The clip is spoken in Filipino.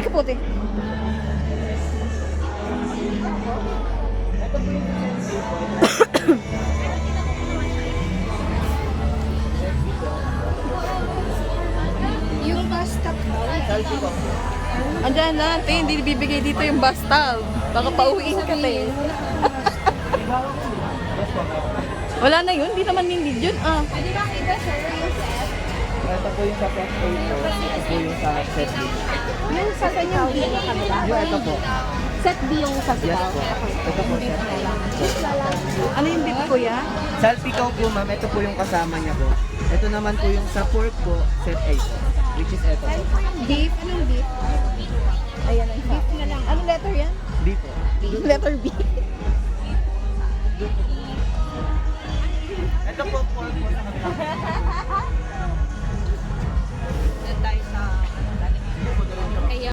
Ay, kapote. Yung pasta po. Andyan na, te, hindi bibigay dito yung basta. Baka pauwiin ka, te. Wala na yun, di naman nindid yun. Ah. Pwede ba kita, sir, yung set? Ito po yung sa set A po. Ito po yung sa set B. Yung sa yung B na kabila? Yung ito po. Set B yung sa Yes po. Ito po set A. Ano yung beef, kuya? Salpikaw po ma'am, ito po yung kasama niya po. Ito naman po yung sa pork po, set A po. Which is ito po. Beef? Anong beef? Ayan ang Beef na lang. Anong letter yan? B po. Letter B. Ito po pork po sa kabila.